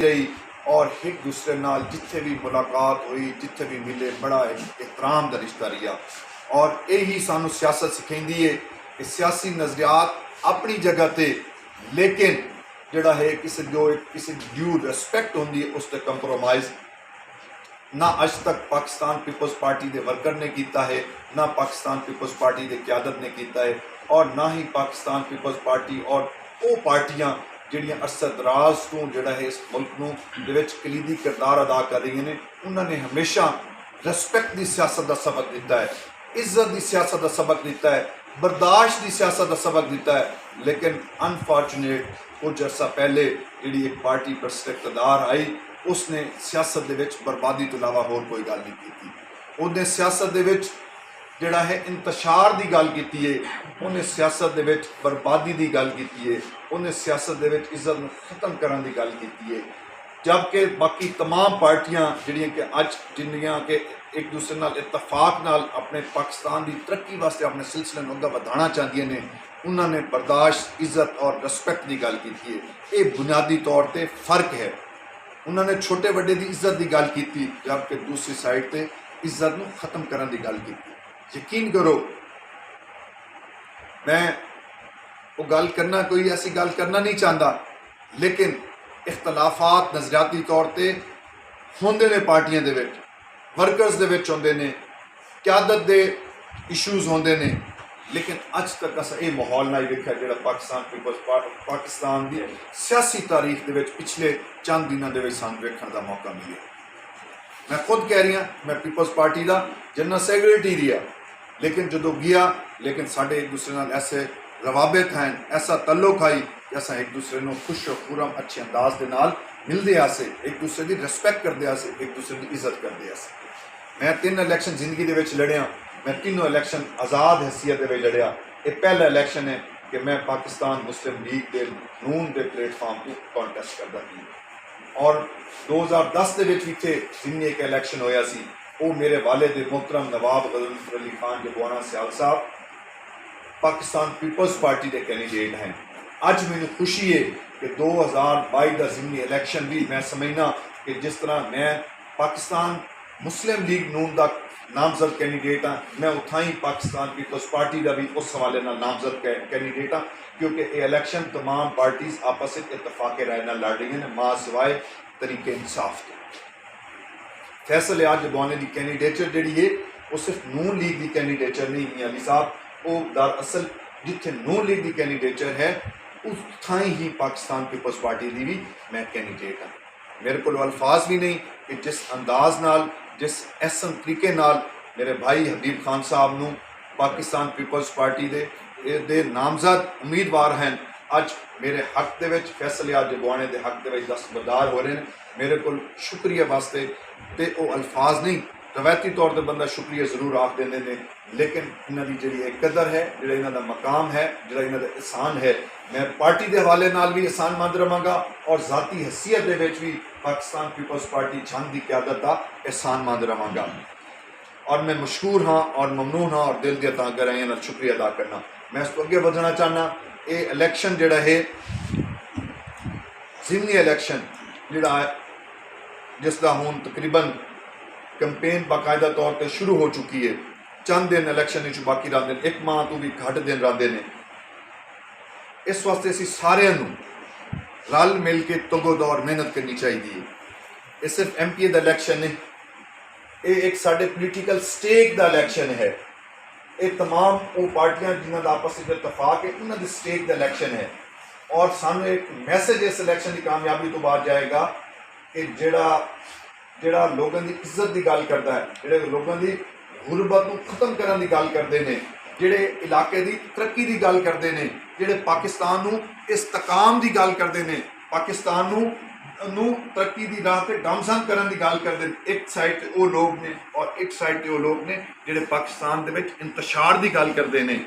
गई और एक दूसरे नाल जिथे भी मुलाकात हुई, जिथे भी मिले, बड़ा एहतराम का रिश्ता रहा। और यही सानू सियासत सिखाती है कि सियासी नज़रियात अपनी जगह पर, लेकिन जोड़ा है किसी जो किसी ड्यू रिस्पैक्ट होंगी उस पर कंप्रोमाइज़ ना अज तक पाकिस्तान पीपल्स पार्टी के वर्कर ने किया है, ना पाकिस्तान पीपल्स पार्टी की क्यादत ने किया है, और ना ही पाकिस्तान पीपल्स पार्टी और वो पार्टियां जिहड़ियां अरसदराज तो जोड़ा है इस मुल्क में कलीदी किरदार अदा कर रही हैं, उन्होंने हमेशा रिस्पैक्ट की सियासत का सबक दिता है, इज्जत की सियासत का सबक दिता है, बर्दाश्त की सियासत का सबक दिता है। लेकिन अनफॉर्चुनेट कुछ अर्सा पहले जी एक पार्टी पर इकतदार आई, उसने सियासत के बर्बादी तो इलावा होर कोई गल नहीं की। उन्हें सियासत के जोड़ा है इंतशार की गल की है, उन्हें सियासत के बर्बादी की गल की है, उन्हें सियासत के इज्जत खत्म करने की गल की है। जबकि बाकी तमाम पार्टियां जिहड़ियां कि अज जिन्नियां कि एक दूसरे नाल इतफाक नाल अपने पाकिस्तान की तरक्की वास्ते अपने सिलसिले में अग्गे बढ़ाना चाहदियां ने, उन्होंने बर्दाश्त, इज्जत और रिस्पैक्ट की गल की है। ये बुनियादी तौर पर फर्क है। उन्होंने छोटे बड़े की इज्जत की गल की, जबकि दूसरी साइड पर इज्जत को खत्म करने की गल की। यकीन करो, मैं वो गल करना कोई ऐसी गल करना नहीं चाहता, लेकिन इख्तलाफात नज़रियाती तौर पर होंदे ने, पार्टियां दे विच वर्कर्स दे विच होंदे ने, क्यादत दे इशूज़ होंदे ने, लेकिन अज तक अस ये माहौल नहीं देखा जो पाकिस्तान पीपल्स पार्टी पाकिस्तान की सियासी तारीख के पिछले चंद दिनों के सानू देखने का मौका मिले। मैं खुद कह रही हाँ, मैं पीपल्स पार्टी का जनरल सैक्रटरी रहा, लेकिन जो गया, लेकिन साढ़े एक दूसरे नाल ऐसे रवाबित हैं, ऐसा तल्लुक आई कि अस एक दूसरे को खुश खुरम अच्छे अंदाज के नाल मिलते आसे, एक दूसरे की रिस्पैक्ट करते आसे, एक दूसरे की इज्जत करते आसे। मैं 3 इलैक्शन जिंदगी के लड़िया, मैं तीनों इलैक्शन आज़ाद हैसीयत के लड़िया। ये पहला इलैक्शन है कि मैं पाकिस्तान मुस्लिम लीग के नून के प्लेटफॉर्म को कॉन्टेस्ट करता थी। और 2010 के इतने जिन्नी एक इलैक्शन होया सी, वो मेरे वाले दे मोहतरम नवाब गजनफर अली खान जबवाना सियाल साहब पाकिस्तान पीपल्स पार्टी के कैंडीडेट हैं। अज मैनू खुशी है कि 2022 का जिमनी इलैक्शन भी मैं समझना कि जिस तरह मैं पाकिस्तान मुस्लिम लीग नून का नामजद कैंडीडेट हाँ, मैं उतना ही पाकिस्तान पीपल्स पार्टी का भी उस हवाले नामजद कैंडीडेट हाँ, क्योंकि ये इलैक्शन तमाम पार्टीज आपस में इतफाक़ राय न लड़ रही हैं, मां सिवाय तरीके इंसाफ के। फैसल आज जबवाने की कैंडीडेचर जी है वो सिर्फ नून लीग की कैंडीडेचर नहीं, मियां अली साहब, वो दरअसल जिथे नून लीग की कैंडीडेचर है उस थाई ही पाकिस्तान पीपल्स पार्टी की भी मैं कैंडीडेट हाँ। मेरे को अल्फाज भी नहीं कि जिस अंदाज नाल, जिस एहसन तरीके नाल मेरे भाई हबीब खान साहब नूं पाकिस्तान पीपल्स पार्टी दे नामजद उम्मीदवार हैं, अज मेरे हक दे विच फैसले आज जबवाने के हक दे विच दस्तबरदार हो रहे हैं। मेरे को शुक्रिया वास्ते तो वो अल्फाज नहीं, रवायती तौर पर बंदा शुक्रिया जरूर आख देंगे ने, लेकिन इन्हों की जी कदर है, जो इन्हों का मकाम है, जो इन्हों का एहसान है, मैं पार्टी के हवाले नाल भी एहसान मंद रहांगा और जाती हैसीयत के भी पाकिस्तान पीपल्स पार्टी छंद की क्यादत का एहसान मंद रहांगा। और मैं मशहूर हाँ और ममनून हाँ और दिल दिया तां कर शुक्रिया अदा करना। मैं इस तो अगे बढ़ना चाहना। ये इलैक्शन जोड़ा है जिमनी इलैक्शन जोड़ा है जिसका हूँ तकरीबन कैंपेन बाकायदा तौर पर शुरू हो चुकी है। चंद दिन इलैक्शन बाकी रहिंदे ने, 1 माह तो भी घट दिन रहिंदे ने। इस वास्ते असीं सारिआं नूं रल मिल के तगोदौर मेहनत करनी चाहिए। ये सिर्फ MP का इलैक्शन नहीं, ये एक साडे पोलीटिकल स्टेक का इलैक्शन है। ये तमाम वो पार्टियां जिन्हों का आपस में इतफाक है, उन्होंने स्टेक का इलैक्शन है। और सानू एक मैसेज इस इलैक्शन की कामयाबी तो बाद जाएगा कि जिहड़ा लोगों की इज्जत की गल करता है, जिहड़े लोगों की गुरबत को खत्म करने की गल करते हैं, जिहड़े इलाके की तरक्की की गल करते हैं, जिहड़े पाकिस्तान को इस्तकाम की गल करते हैं, पाकिस्तान नू तरक्की की राह पर गामजन करने की गल करते हैं। एक साइड वो लोग ने और एक साइड वो लोग ने जिहड़े पाकिस्तान के इंतशार की गल करते हैं।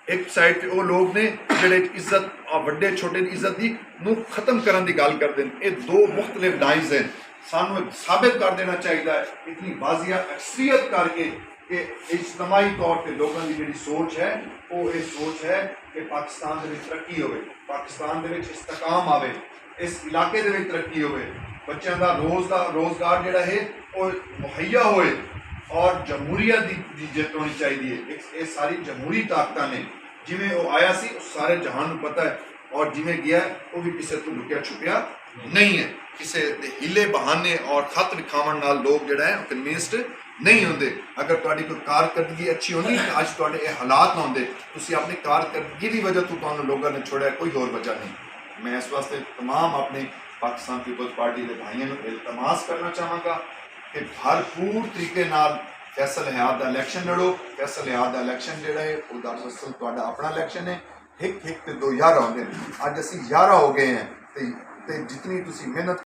एक साइड वो लोग ने जिहड़े इज्जत वड्डे छोटे की इज्जत की नू खत्म करने की गल करते हैं। ये 2 मुख्तलिफ लाइन्स हैं। सानू साबित कर देना चाहिए इतनी वाजिया अक्सरियत करके कि इज्तमाही तौर पर लोगों की जी सोच है वो ये सोच है कि पाकिस्तान के तरक्की हो, पाकिस्तान के इस्तकाम आवे, इस इलाके के तरक्की हो, ਬੱਚਿਆਂ ਦਾ ਰੋਜ਼ਗਾਰ ਜਿਹੜਾ ਹੈ ਉਹ ਮੁਹੱਈਆ ਹੋਏ ਔਰ ਜਮਹੂਰੀਅਤ ਦੀ ਜਿੱਤ ਹੋਣੀ ਚਾਹੀਦੀ ਹੈ। ਇਹ ਸਾਰੀ ਜਮਹੂਰੀ ਤਾਕਤਾਂ ਨੇ, ਜਿਵੇਂ ਉਹ ਆਇਆ ਸੀ ਉਹ ਸਾਰੇ ਜਹਾਨ ਨੂੰ ਪਤਾ ਹੈ ਔਰ ਜਿਵੇਂ ਗਿਆ ਉਹ ਵੀ ਕਿਸੇ ਤੋਂ ਲੁਕਿਆ ਛੁਪਿਆ ਨਹੀਂ ਹੈ। ਕਿਸੇ ਦੇ ਹੀਲੇ ਬਹਾਨੇ ਔਰ ਖਤ ਵਿਖਾਉਣ ਨਾਲ ਲੋਕ ਜਿਹੜਾ ਹੈ ਕਨਵਿੰਸਡ ਨਹੀਂ ਹੁੰਦੇ। ਅਗਰ ਤੁਹਾਡੀ ਕੋਈ ਕਾਰਕਰਦਗੀ ਅੱਛੀ ਹੁੰਦੀ ਤਾਂ ਅੱਜ ਤੁਹਾਡੇ ਇਹ ਹਾਲਾਤ ਨਾ ਹੁੰਦੇ। ਤੁਸੀਂ ਆਪਣੀ ਕਾਰਕਰਦਗੀ ਦੀ ਵਜ੍ਹਾ ਤੋਂ ਤੁਹਾਨੂੰ ਲੋਕਾਂ ਨੇ ਛੋੜਿਆ, ਕੋਈ ਹੋਰ ਵਜ੍ਹਾ ਨਹੀਂ। ਮੈਂ ਇਸ ਵਾਸਤੇ ਤਮਾਮ ਆਪਣੇ ਪਾਕਿਸਤਾਨ ਪੀਪਲਜ਼ ਪਾਰਟੀ ਦੇ ਭਾਈਆਂ ਨੂੰ ਇਲਤਮਾਸ ਕਰਨਾ ਚਾਹਾਂਗਾ ਕਿ ਭਰਪੂਰ ਤਰੀਕੇ ਨਾਲ ਫੈਸਲ ਹਯਾਤ ਦਾ ਇਲੈਕਸ਼ਨ ਲੜੋ। ਫੈਸਲ ਹਯਾਤ ਦਾ ਇਲੈਕਸ਼ਨ ਜਿਹੜਾ ਹੈ ਉਹ ਦਰਅਸਲ ਤੁਹਾਡਾ ਆਪਣਾ ਇਲੈਕਸ਼ਨ ਹੈ। ਇੱਕ ਤੇ 2 11 ਹੁੰਦੇ ਨੇ, ਅੱਜ ਅਸੀਂ 11 ਹੋ ਗਏ ਹਾਂ ਤੇ ਜਿਤਨੀ ਤੁਸੀਂ ਮਿਹਨਤ